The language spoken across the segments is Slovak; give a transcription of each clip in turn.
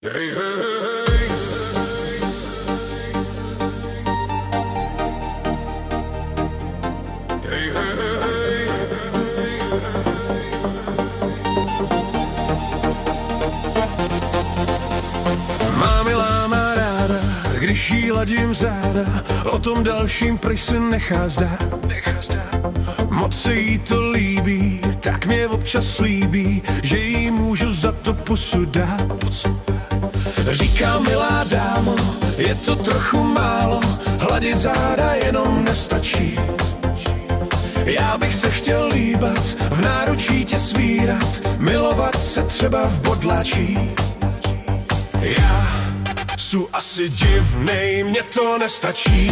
Hej, hej, hej. Hej, hej, hej. Má milá, má ráda, když jí ladím záda, o tom dalším pryč se nechá zdát. Moc se jí to líbí, tak mě občas slíbí, že jí můžu za to pusu dát. Říká, milá dámo, je to trochu málo, hladit záda jenom nestačí. Já bych se chtěl líbat, v náručí tě svírat, milovat se třeba v bodlačí. Já jsou asi divnej, mně to nestačí.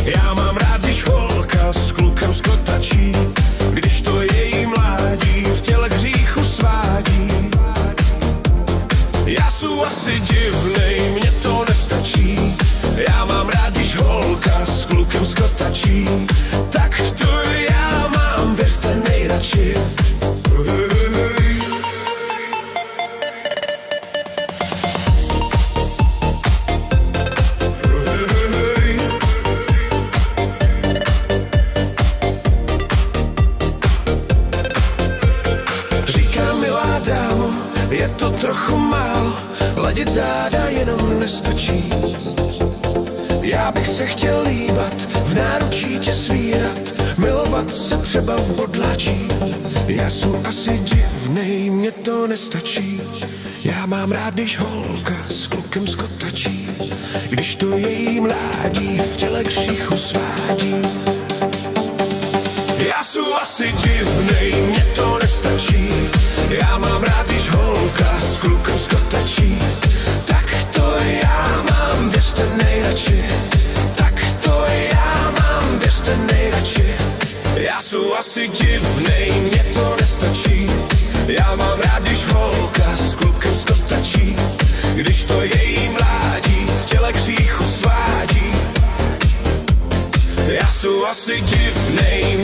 Já mám rád, když holka s klukem skotačí, když to její mládí v těle k hříchu svádí. Já jsou asi divnej, mně to nestačí. Já mám rád, když holka s klukem skotačí, tak to já mám, věřte, nejradši. Je to trochu málo, ladit záda jenom nestačí. Já bych se chtěl líbat, v náručí tě svírat, milovat se třeba v bodlačí. Já jsem asi divnej, mně to nestačí. Já mám rád, když holka s klukem skotačí, když to její mládí v těle k hříchu svádí. Já jsem asi divnej, mně to nestačí. Já mám rád, když holka s klukem skotačí, tak to já mám, věřte, nejradši. Tak to já mám, věřte, nejradši. Já jsem asi divnej, mně to nestačí. Já mám rád, když holka s klukem skotačí, když to její mládí v těle k hříchu svádí. Já jsem asi divnej,